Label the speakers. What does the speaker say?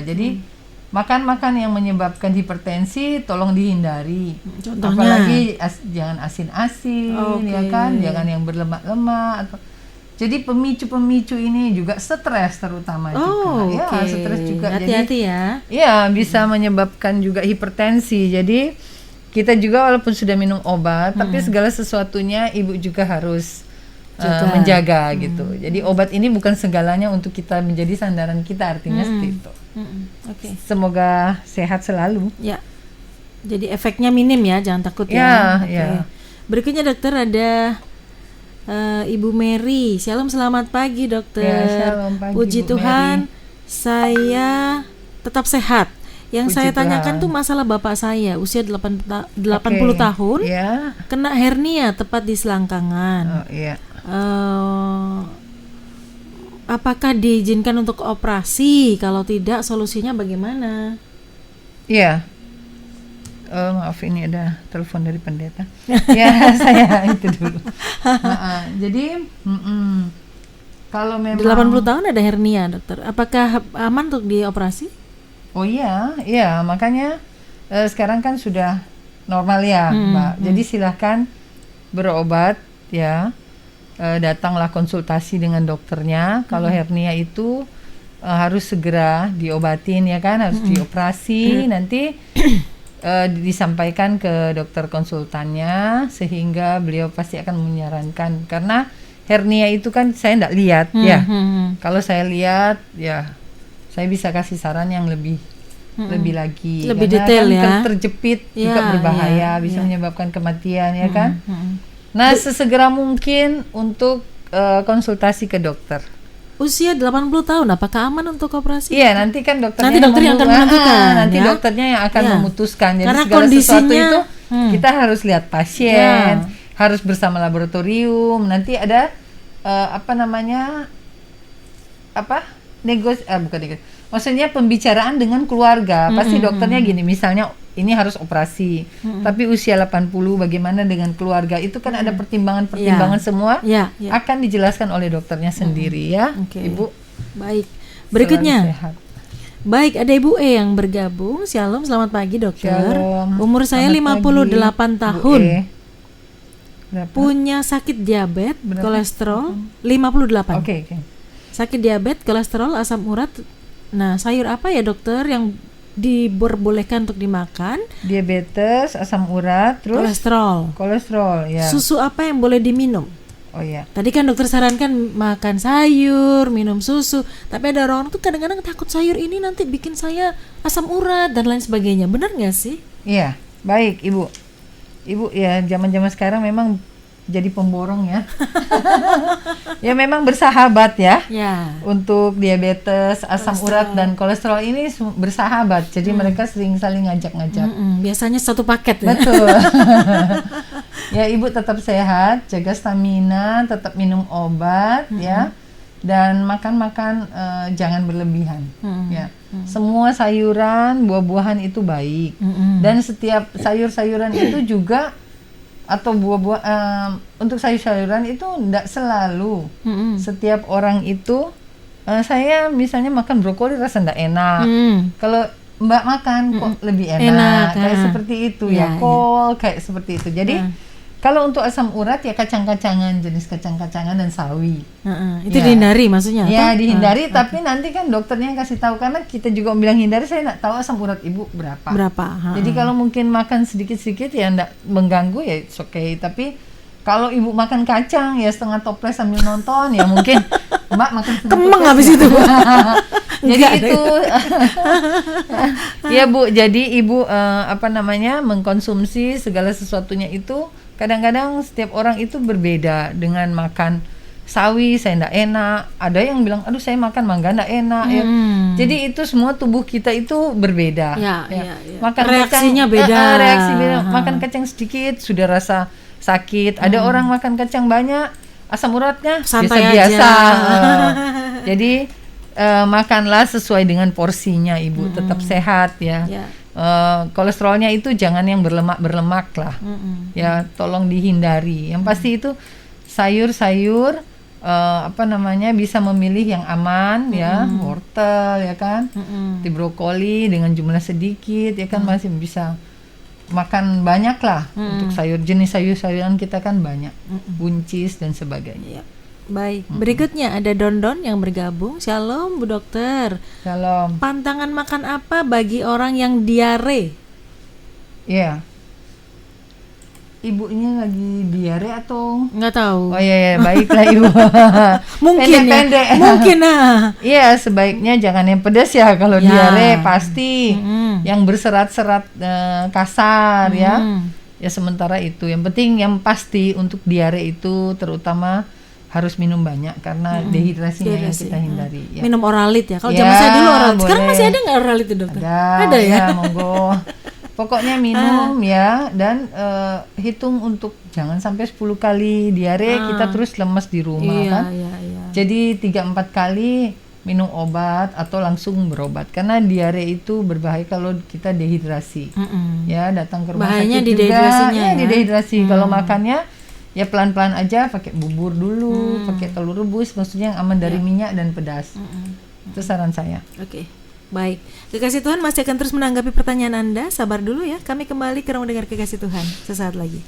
Speaker 1: Jadi makan-makan yang menyebabkan hipertensi tolong dihindari.
Speaker 2: Contohnya?
Speaker 1: Apalagi jangan asin-asin, ya kan? Jangan yang berlemak-lemak atau jadi pemicu-pemicu ini juga stres terutama juga. Ya, stres juga.
Speaker 2: Hati-hati
Speaker 1: jadi, ya, bisa menyebabkan juga hipertensi. Jadi kita juga walaupun sudah minum obat, tapi segala sesuatunya ibu juga harus menjaga gitu. Jadi obat ini bukan segalanya untuk kita menjadi sandaran kita, artinya seperti itu. Semoga sehat selalu.
Speaker 2: Ya. Jadi efeknya minim ya, jangan takut ya. Berikutnya dokter ada Ibu Mary. Selamat pagi dokter.
Speaker 1: Shalom pagi,
Speaker 2: Puji
Speaker 1: Bu
Speaker 2: Tuhan,
Speaker 1: Mary.
Speaker 2: saya tetap sehat. Yang
Speaker 1: Puji
Speaker 2: saya
Speaker 1: Tuhan.
Speaker 2: tanyakan tuh masalah bapak saya, usia 80 tahun, kena hernia tepat di selangkangan. Apakah diizinkan untuk operasi? Kalau tidak, solusinya bagaimana?
Speaker 1: Iya. Maaf, ini ada telepon dari pendeta. Ya, saya itu dulu. Jadi, kalau memang
Speaker 2: 80 tahun ada hernia, dokter. Apakah aman untuk dioperasi?
Speaker 1: Oh iya, makanya sekarang kan sudah normal ya, Mbak. Jadi silahkan berobat ya. Datanglah konsultasi dengan dokternya. Kalau hernia itu harus segera diobatin ya kan, harus dioperasi. Nanti disampaikan ke dokter konsultannya sehingga beliau pasti akan menyarankan, karena hernia itu kan saya enggak lihat ya. Kalau saya lihat ya saya bisa kasih saran yang lebih lagi,
Speaker 2: lebih
Speaker 1: karena
Speaker 2: detail
Speaker 1: kan
Speaker 2: ya.
Speaker 1: Terjepit juga berbahaya, bisa menyebabkan kematian ya kan. Nah, sesegera mungkin untuk konsultasi ke dokter.
Speaker 2: Usia 80 tahun, apakah aman untuk operasi?
Speaker 1: Iya, nanti kan dokternya
Speaker 2: nanti dokter yang akan menentukan.
Speaker 1: Nanti dokternya yang akan memutuskan. Jadi
Speaker 2: karena
Speaker 1: segala sesuatu itu
Speaker 2: kita
Speaker 1: harus lihat pasien, harus bersama laboratorium. Nanti ada maksudnya pembicaraan dengan keluarga. Pasti dokternya gini, misalnya ini harus operasi, tapi usia 80 bagaimana dengan keluarga, itu kan ada pertimbangan semua akan dijelaskan oleh dokternya sendiri ya. Ibu.
Speaker 2: Baik. Berikutnya. Baik, ada Ibu E yang bergabung. Shalom, selamat pagi dokter.
Speaker 1: Shalom.
Speaker 2: Umur saya 58 tahun. Punya sakit diabetes, kolesterol 58. Sakit diabetes, kolesterol, asam urat. Nah, sayur apa ya dokter yang diperbolehkan untuk dimakan? Diabetes, asam urat, terus kolesterol ya. Susu apa yang boleh diminum? Oh iya. Tadi kan dokter sarankan makan sayur, minum susu. Tapi ada orang tuh kadang-kadang takut sayur ini nanti bikin saya asam urat dan lain sebagainya. Benar nggak sih? Iya, baik Ibu. Ibu ya, zaman-zaman sekarang memang jadi pemborong ya. Ya memang bersahabat ya. Untuk diabetes, asam urat dan kolesterol ini bersahabat. Jadi mereka sering saling ngajak-ngajak. Biasanya satu paket ya. Betul. Ya Ibu tetap sehat, jaga stamina, tetap minum obat ya. Dan makan jangan berlebihan ya. Semua sayuran, buah-buahan itu baik. Dan setiap sayur-sayuran itu juga atau buah-buah untuk sayur-sayuran itu enggak selalu setiap orang itu saya misalnya makan brokoli rasa enggak enak. Kalau Mbak makan kok lebih enak kayak seperti itu ya. Kol kayak seperti itu. Jadi kalau untuk asam urat ya kacang-kacangan, jenis kacang-kacangan dan sawi. Itu dihindari maksudnya? Ya dihindari, tapi nanti kan dokternya yang kasih tahu, karena kita juga bilang hindari, saya nggak tahu asam urat ibu berapa. Jadi kalau mungkin makan sedikit-sedikit ya nggak mengganggu ya it's okay. Tapi kalau ibu makan kacang ya setengah toples sambil nonton ya mungkin Mbak makan kemeng habis itu. Jadi itu ya Bu, jadi ibu mengkonsumsi segala sesuatunya itu. Kadang-kadang setiap orang itu berbeda dengan makan sawi, saya enggak enak. Ada yang bilang, aduh saya makan mangga enggak enak. Ya. Jadi itu semua tubuh kita itu berbeda. Ya. Makan reaksinya kacang, beda. Reaksi beda. Makan kacang sedikit sudah rasa
Speaker 1: sakit. Ada orang makan kacang banyak, asam uratnya
Speaker 2: Santai
Speaker 1: biasa-biasa.
Speaker 2: aja.
Speaker 1: Jadi makanlah sesuai dengan porsinya, Ibu. Tetap sehat ya.
Speaker 2: Ya.
Speaker 1: Kolesterolnya itu jangan yang berlemak lah. Ya, tolong dihindari. Yang pasti itu sayur-sayur bisa memilih yang aman ya, wortel ya kan, di brokoli dengan jumlah sedikit ya kan, masih bisa makan banyak lah untuk jenis sayur-sayuran kita kan banyak, buncis dan sebagainya.
Speaker 2: Ya. Baik, berikutnya ada Dondon yang bergabung. Shalom Bu Dokter.
Speaker 1: Shalom.
Speaker 2: Pantangan makan apa bagi orang yang diare?
Speaker 1: Iya. Ibunya lagi diare atau
Speaker 2: Nggak tahu.
Speaker 1: Oh iya, baiklah Ibu.
Speaker 2: Mungkin
Speaker 1: Pendek-pendek.
Speaker 2: ya. Mungkin
Speaker 1: Iya, sebaiknya jangan yang pedas ya kalau
Speaker 2: Ya.
Speaker 1: diare pasti. Yang berserat-serat kasar ya. Ya sementara itu. Yang penting yang pasti untuk diare itu terutama harus minum banyak karena dehidrasinya yang kita hindari. Ya.
Speaker 2: Minum Oralit ya. Kalau
Speaker 1: Ya,
Speaker 2: zaman saya dulu Oralit. Sekarang
Speaker 1: boleh.
Speaker 2: masih ada nggak Oralit itu Dokter?
Speaker 1: Ada
Speaker 2: ya.
Speaker 1: monggo. Pokoknya minum ya, dan hitung untuk jangan sampai 10 kali diare kita terus lemes di rumah
Speaker 2: Iya,
Speaker 1: kan.
Speaker 2: iya.
Speaker 1: Jadi 3-4 kali minum obat atau langsung berobat karena diare itu berbahaya kalau kita dehidrasi. Ya, datang ke rumah
Speaker 2: Bahayanya
Speaker 1: sakit
Speaker 2: di
Speaker 1: juga
Speaker 2: dehidrasinya ya.
Speaker 1: di dehidrasi. Kalau makannya ya pelan-pelan aja, pakai bubur dulu, pakai telur rebus, maksudnya yang aman dari minyak dan pedas. Itu saran saya.
Speaker 2: Oke. Baik, Kekasih Tuhan masih akan terus menanggapi pertanyaan Anda. Sabar dulu ya, kami kembali ke ruang dengar Kekasih Tuhan sesaat lagi.